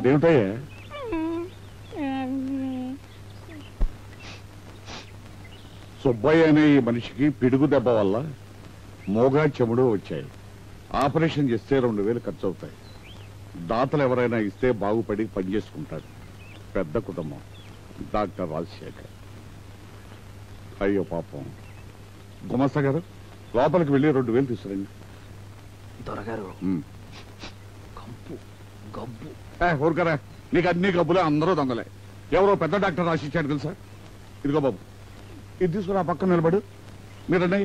అదేమిటయ్యా? సుబ్బయ్య అనే ఈ మనిషికి పిడుగు దెబ్బ వల్ల మోగా చెముడు వచ్చాయి. ఆపరేషన్ చేస్తే 2000 ఖర్చు అవుతాయి. దాతలు ఎవరైనా ఇస్తే బాగుపడి పనిచేసుకుంటాడు. పెద్ద కుటుంబం. డాక్టర్ రాజశేఖర్. అయ్యో పాపం. గుమస్తా గారు లోపలికి వెళ్ళి 2000 తీసుకురండి. దొరగారు గబ్బు ఊరుకరా, నీకు అన్ని గబ్బులే, అందరూ దొంగలే. ఎవరో పెద్ద డాక్టర్ రాసిచ్చాడు తెలుసా? ఇదిగో బాబు, ఇది తీసుకురా, పక్కన నిలబడు. మీరండి.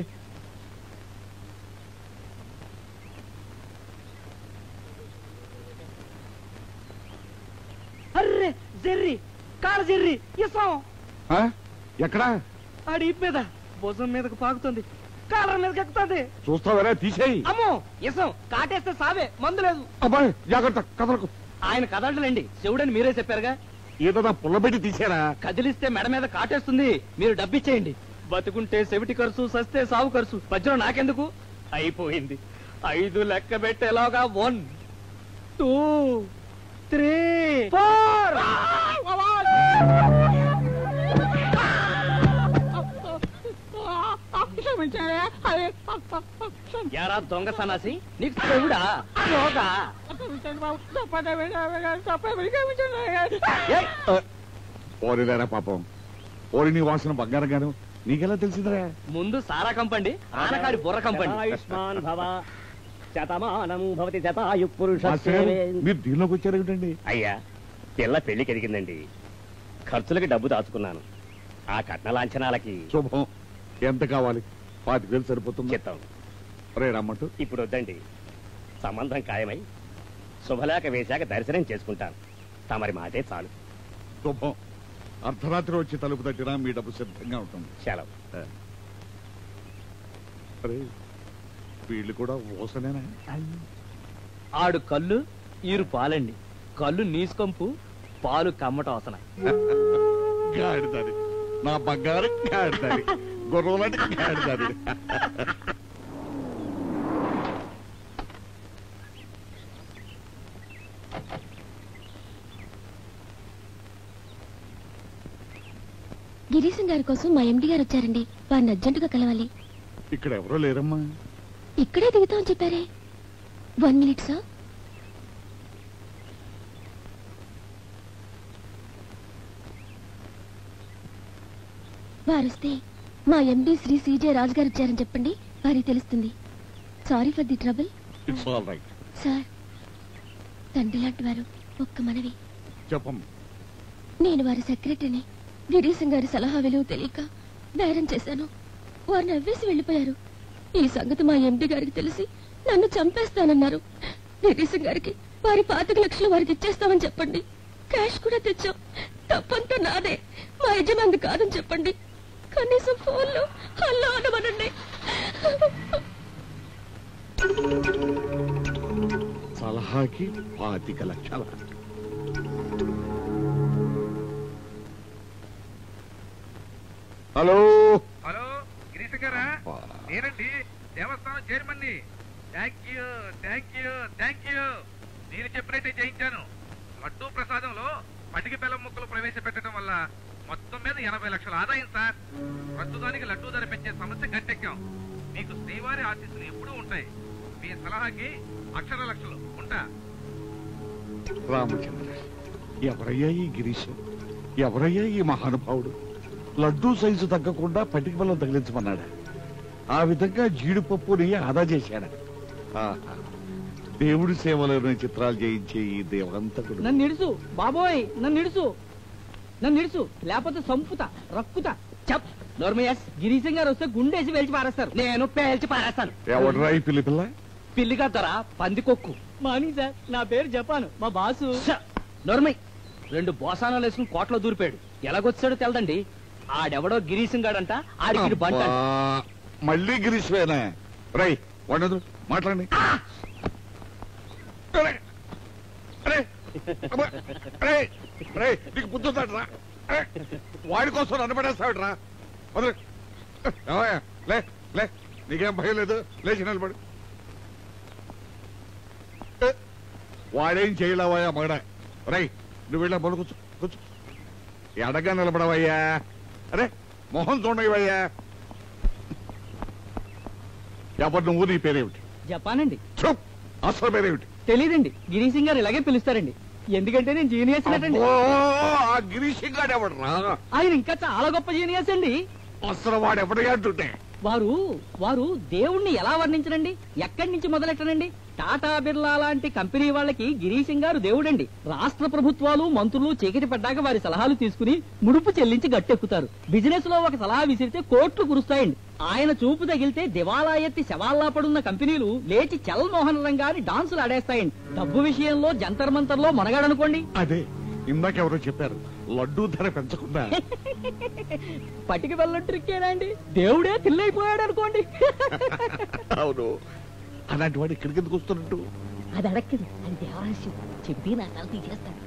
అర్రే జెర్రీ కాల జెర్రీ ఇసం ఎక్కడా? ఆడి ఇప్ మీద భుజం మీదకు పాకుతుంది, కాలర్ మీదకి ఎక్కుతుంది. చూస్తావరా? తీసేయి. అమ్మో ఇసం కాటేస్తే సావే, మందు లేదు. అబ్బాయి జాగ్రత్త, కదలకు. ఆయన కదలడండి, శివుడని మీరే చెప్పారుగా. ఏదో పుల్లబెట్టి తీసారా? కదిలిస్తే మెడ మీద కాటేస్తుంది, మీరు డబ్బిచ్చేయండి. బతుకుంటే చెవిటి ఖర్చు, సస్తే సావు ఖర్చు, మధ్యలో నాకెందుకు? అయిపోయింది. 5 లెక్క పెట్టేలాగా 1 2 3 4. యారా దొంగ సన్నాసి, నీకు చెవుడా యోగా? ఓరిలేరా పాపం. ఓరి నీ వాసన బంగారం గాను నీకెలా తెలిసిందిరా? ముందు సారా కంపండి, ఆనకాడి బుర్ర కంపండి. ఆయుష్మాన్ భవ శతమానం భవతి శతాయు పురుష. మీరు దీనిలోకి వచ్చారు ఏమిటండి? అయ్యా, పిల్ల పెళ్లికి ఎదిగిందండి. ఖర్చులకి డబ్బు దాచుకున్నాను. ఆ కట్న లాంఛనాలకి శుభం. ఎంత కావాలి? 5000 సరిపోతుంది. చిత్తం. రే రమ్మంటూ. ఇప్పుడు వద్దండి, సంబంధం ఖాయమై శుభలేఖ వేశాక దర్శనం చేసుకుంటాను. తమరి మాటే చాలు. శుభం. అర్ధరాత్రి వచ్చి తలుపు తట్టినా మీ డబ్బు సిద్ధంగా ఉంటుంది. సెలవు. అరే వీళ్ళు కూడా ఓసనేనా? ఆడు కళ్ళు, ఈరు పాలండి. కళ్ళు నీసుకంపు, పాలు కమ్మట అవసరం. గాడిదారి, నా బంగారు గాడిదారి, గొర్రెలాంటి గాడిదారి. గిరీశం గారి కోసం మా ఎండి గారు వచ్చారండి. వారిని అర్జెంటుగా కలవాలి. ఇక్కడ ఎవరో లేరమ్మా. ఇక్కడే దిగుతామని చెప్పారే. 1 minute సార్. వారొస్తే మా ఎండి శ్రీ సిజే రాజు గారు వచ్చారని చెప్పండి, వారికి తెలుస్తుంది. Sorry for the trouble. It's all right. Sir, తండ్రి లాంటి వారు ఒక్క మనవి. చెప్పం. నేను వారి సెక్రటరీని. గిరీశం గారి సలహా విలువ తెలియక బేరం చేశాను. వారు నవ్వేసి వెళ్ళిపోయారు. ఈ సంగతి మా ఎండి గారికి తెలిసి నన్ను చంపేస్తానన్నారు. గిరీశం గారికి వారి 25 లక్షలు వారికి ఇచ్చేస్తామని చెప్పండి. క్యాష్ కూడా తెచ్చాం. తప్పంతా నాదే, మా యజమాని కాదని చెప్పండి. కనీసం ఫోన్లో హలో అనమనండి. సలహాకి 25 లక్షలు. హలో హలో, గిరీశం గారా? నేనండి, దేవస్థానం చైర్మన్ని. Thank you thank you thank you. నేను చెప్పినట్టే చేయించాను. లడ్డూ ప్రసాదంలో పటికి బెల్లం ముక్కలు ప్రవేశపెట్టడం వల్ల మొత్తం మీద 80 లక్షల ఆదాయం సార్. ప్రస్తుతానికి లడ్డూ ధర పెంచే సమస్య గట్టెక్కాం. మీకు శ్రీవారి ఆశీస్సులు ఎప్పుడూ ఉంటాయి. మీ సలహాకి అక్షర లక్షలు ఉంటా. రామచంద్ర, ఎవరయ్యా ఈ గిరీశం? ఎవరయ్యా ఈ మహానుభావుడు? లడ్డూ సైజు తగ్గకుండా పటికి బెల్లం తగిలించమన్నాడా? ఆ విధంగా జీడిపప్పుని ఆదా చేశాడా? దేవుడి సేవలోని చిత్రాలు చేయించే ఈ దేవంతకుడు. నన్ను ఇడుసు బాబోయ్, నన్ను ఇడుసు, నన్ను ఇడుసు, లేకపోతే సంపుతా రక్కుతా. చెప్ నోర్మయస్. గిరీశం గారు వస్తే గుండేసి వేల్చి పారేస్తారు. నేను పేల్చి పారేస్తాను. ఎవడరా ఈ పిల్ల? పిల్లిగా దొర పందికొక్కు. మార్నింగ్ సార్, నా పేరు జపాను, మా బాసు. నోర్మయ్. 2 బోసానాలు వేసుకుని కోట్లో దూరిపోయాడు. ఎలాగొచ్చాడో తెలదండి. ఆడెవడో గిరీశం గాడంట, ఆడికి బంట. మళ్ళీ గిరీశ్వేనా? రై వండదు మాట్లాడండి. నీకు బుద్ధుందట్రా? వాడి కోసం నన్ను పడేస్తావిడ్రా? లే లే, నీకేం భయం లేదు, లేచి నిలబడు. వాడేం చేయలేవా మగడ? రై నువ్వు వెళ్ళా బోలు కూర్చో కూర్చో ఎడగా నిలబడవయ్యా. అరే మొహం చూడవయ్యా. ఎవరు నువ్వు? నీ పేరేమిటి? జపానండి. చూప్ అసలు పేరేమిటి? తెలీదండి. గిరీష్ సింగ్ గారు ఇలాగే పిలుస్తారండి, ఎందుకంటే నేను జీనియస్ అండి. ఆ గిరీష్ గారు ఎవడు రా? ఆయన ఇంకా చాలా గొప్ప జీనియస్ అండి. అసలు వాడు ఎవడగా అంటుంటే వారు దేవుణ్ణి ఎలా వర్ణించరండి? ఎక్కడి నుంచి మొదలెట్టనండి? టాటా బిర్లా లాంటి కంపెనీ వాళ్ళకి గిరీష్ సింగ్ గారు దేవుడండి. రాష్ట్ర ప్రభుత్వాలు మంత్రులు చీకటి పడ్డాక వారి సలహాలు తీసుకుని ముడుపు చెల్లించి గట్టెక్కుతారు. బిజినెస్ లో ఒక సలహా విసిరితే కోట్లు కురుస్తాయండి. ఆయన చూపు తగిలితే దివాలా ఎత్తి శవాల్లా పడున్న కంపెనీలు లేచి చల్ మోహన్ రంగాన్ని డాన్సులు ఆడేస్తాయండి. డబ్బు విషయంలో జంతర్ మంతర్లో మనగాడనుకోండి. అదే ఇందాకెవరో చెప్పారు, లడ్డూ ధర పెంచకుండా. పటికి వెళ్ళ ట్రిక్కేనా అండి? దేవుడే తిల్లైపోయాడు అనుకోండి. అవును, అలాంటి వాడు ఇక్కడికి ఎందుకు వస్తున్నట్టు? అది అడక్కదు, అది దేవరహస్యం. చెప్పి నా తల తీసేస్తాడు.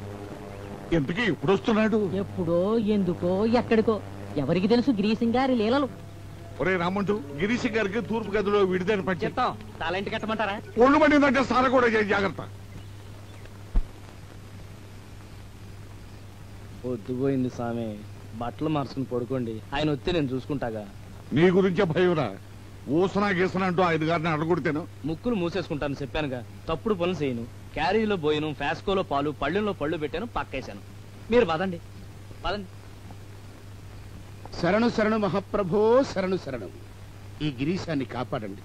ఎందుకు ఇప్పుడు వస్తున్నాడు? ఎప్పుడో ఎందుకో ఎక్కడికో ఎవరికి తెలుసు గిరీష్ సింగ్ గారి లీలలు. ఒరే రామంటూ, గిరీష్ గారికి తూర్పు గదిలో విడిదని పచ్చి చెప్తాం. తాళంటి కట్టమంటారా? ఒళ్ళు పడిందంటే సార కూడా చేయి, జాగ్రత్త. పొద్దుపోయింది సామె, బట్టలు మార్చుకుని పడుకోండి. ఆయన వస్తే నేను చూసుకుంటాగా. నీ గురించే భయంరా. ఊసనా గీసనా అంటూ 5 గారిని అడగొడితేను ముక్కులు మూసేసుకుంటాను చెప్పానుగా. తప్పుడు పనులు చేయను. క్యారీలో పోయిను, ఫ్యాస్కోలో పాలు, పళ్ళెంలో పళ్ళు పెట్టాను, పక్కేశాను. మీరు పదండి పదండి. శరణు శరణు మహాప్రభో, శరణు శరణు. ఈ గిరీశాన్ని కాపాడండి.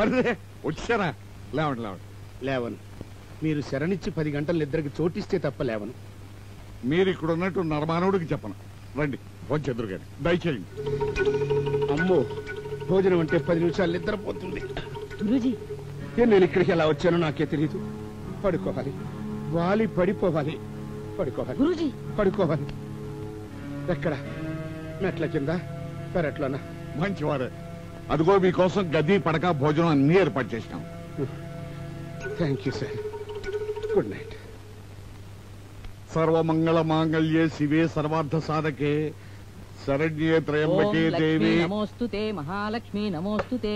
అరే వచ్చారా? లేవండి లేవండి. లేవను. మీరు శరణిచ్చి 10 గంటలు నిద్రకి చోటిస్తే తప్ప లేవను. మీరు ఇక్కడ ఉన్నట్టు నరమానవుడికి చెప్పను. రండి వచ్చెదురు గారి దయచేయండి. అమ్మో, భోజనం అంటే 10 నిమిషాలు నిద్రపోతుంది. గురూజీ, నేను ఇక్కడికి ఎలా వచ్చానో నాకే తెలియదు. పడుకోవాలి, వాలి పడిపోవాలి. పడుకోవాలి, గురూజీ, పడుకోవాలి. ఎక్కడ? మెట్ల కింద, పెరట్లోనా? మంచివారే. అదిగో మీకోసం గది పడక భోజనం అన్ని ఏర్పాటు చేసినాం. Thank you sir. Good night. సర్వమంగళ మాంగళ్యే శివే సర్వార్థ సాధకే శరణ్యే త్రయంబకే దేవి నమోస్తుతే, మహాలక్ష్మి నమోస్తుతే.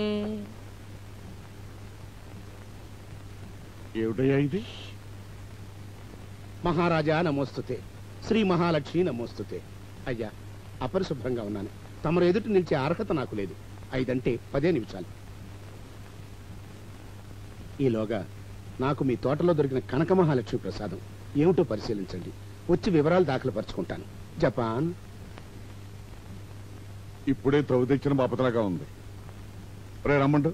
ఏమిటయ్యా ఇది? మహారాజా నమోస్తుతే, శ్రీ మహాలక్ష్మి నమోస్తుతే. అయ్యా, అపరిశుభ్రంగా ఉన్నాను. తమరు ఎదుటి నిలిచే అర్హత నాకు లేదు. 5 అంటే 10 నిమిషాలు. ఈలోగా నాకు మీ తోటలో దొరికిన కనక మహాలక్ష్మి ప్రసాదం ఏమిటో పరిశీలించండి. వచ్చి వివరాలు దాఖలు పరుచుకుంటాను. జపాన్. ఇప్పుడే తవ్వు తెచ్చిన బాపతలాగా ఉంది. రే రమ్మండు,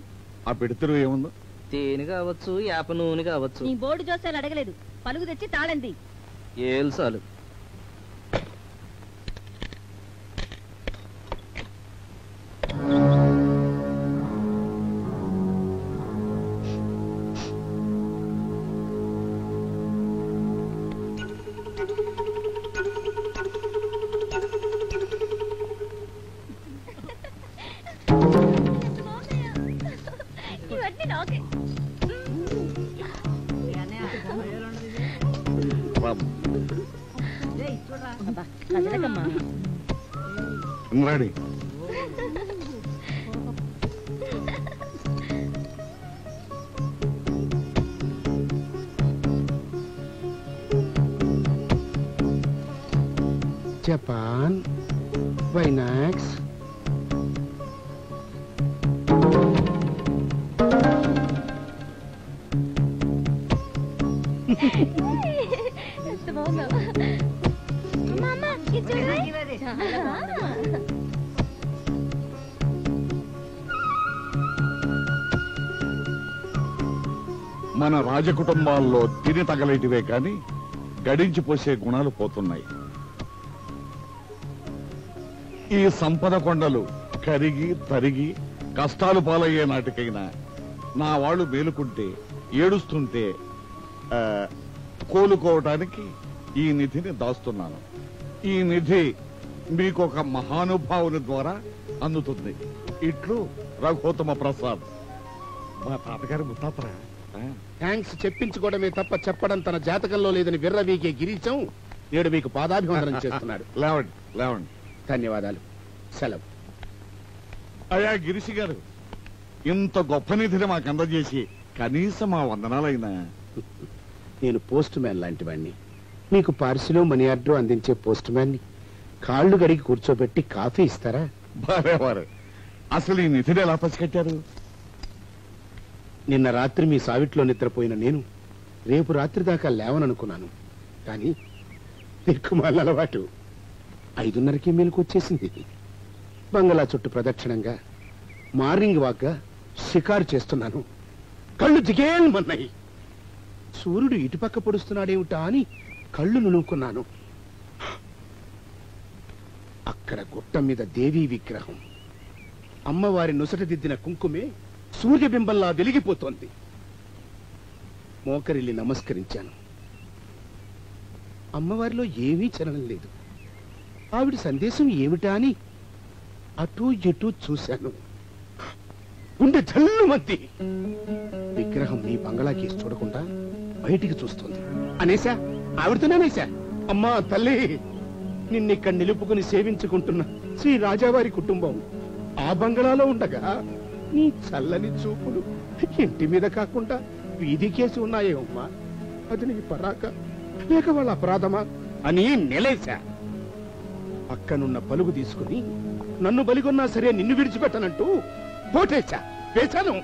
ఆ పెడితెరు ఏముందో? తేనె కావచ్చు, యాప నూనె కావచ్చు. నీ బోర్డు జోస్యాలు అడగలేదు, పలుగు తెచ్చి తాళంది. ఏల్సాలు. ఇవన్నీ నాకే. కదలకమ్మా. రెడీ. జపాన్, వైనాక్స్. ఎంత బాగుందా? అమ్మా, అమ్మా, ఇది చూడు. చాలా బాగుందమ్మా. మన రాజకుటుంబాల్లో తిని తగలేటివే కాని గడించిపోసే గుణాలు పోతున్నాయి. ఈ సంపద కొండలు కరిగి తరిగి కష్టాలు పాలయ్యే నాటికైనా నా వాళ్ళు మేలుకుంటే ఏడుస్తుంటే కోలుకోవటానికి ఈ నిధిని దాస్తున్నాను. ఈ నిధి మీకొక మహానుభావుని ద్వారా అందుతుంది. ఇట్లు రఘోత్తమ ప్రసాద్. మా తాతగారు ముత్తాతరా. థ్యాంక్స్ చెప్పించుకోవడమే తప్ప చెప్పడం తన జాతకంలో లేదని విర్రవీకే గిరీశం నేడు మీకు పాదాభివందనం చేస్తున్నాడు. లేవండి లేవండి. ధన్యవాదాలు. సెలవు. అయ్యా గిరిశి గారు, ఇంత గొప్ప నిధిని మాకు అందజేసి కనీసం మా వందనాలైనా. నేను పోస్ట్ మ్యాన్ లాంటి వాడిని. మీకు పార్సిలో మనీ ఆర్డర్ అందించే పోస్ట్ మ్యాన్ ని కాళ్ళు గడిగి కూర్చోబెట్టి కాఫీ ఇస్తారా? వారే అసలు ఈ నిధిని ఎలా పసిగట్టారు? నిన్న రాత్రి మీ సావిట్లో నిద్రపోయిన నేను రేపు రాత్రి దాకా లేవననుకున్నాను. కానీ దిక్కుమాల అలవాటు 5:30కి మేలుకొచ్చేసింది. బంగళా చుట్టూ ప్రదక్షిణంగా మార్నింగ్ వాక్గా షికారు చేస్తున్నాను. కళ్ళు జిగేల్మన్నాయి. సూర్యుడు ఇటుపక్క పొడుస్తున్నాడేమిటా అని కళ్ళు నునుకున్నాను. అక్కడ గుట్ట మీద దేవీ విగ్రహం. అమ్మవారి నుసట దిద్దిన కుంకుమే సూర్యబింబంలా వెలిగిపోతోంది. మోకరిల్లి నమస్కరించాను. అమ్మవారిలో ఏమీ చలనం లేదు. ఆవిడ సందేశం ఏమిటా అని అటూ ఇటూ చూశాను. గుండె జల్లుమంది. విగ్రహం మీ బంగళాకి చూడకుండా బయటికి చూస్తుంది. అనేసా, ఆవిడతోనేసా, అమ్మా తల్లి, నిన్నిక్కడ నిలుపుకుని సేవించుకుంటున్న శ్రీ రాజావారి కుటుంబం ఆ బంగళాలో ఉండగా నీ చల్లని చూపులు ఇంటి మీద కాకుండా వీధికేసి ఉన్నాయే అమ్మా. అది నీ పరాక లేక వాళ్ళ అపరాధమా అని నిలేశా. పక్కనున్న పలుగు తీసుకుని నన్ను బలిగొన్నా సరే నిన్ను విడిచిపెట్టనంటూ పోటేశా. వేశాను.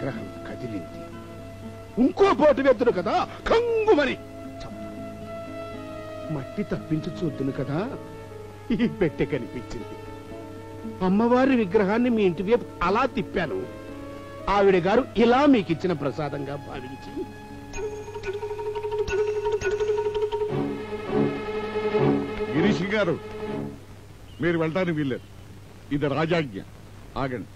గ్రహం కదిలింది. ఇంకో పోటు వెద్దును కదా, కంగుమని మట్టి తప్పించి చూద్దును కదా, ఈ పెట్టె కనిపించింది. అమ్మవారి విగ్రహాన్ని మీ ఇంటి వైపు అలా తిప్పాను. ఆవిడ గారు ఇలా మీకిచ్చిన ప్రసాదంగా భావించి గిరీష్ గారు, మీరు వెళ్ళటానికి వీల్లేదు. ఇది రాజాజ్ఞ. ఆగండి.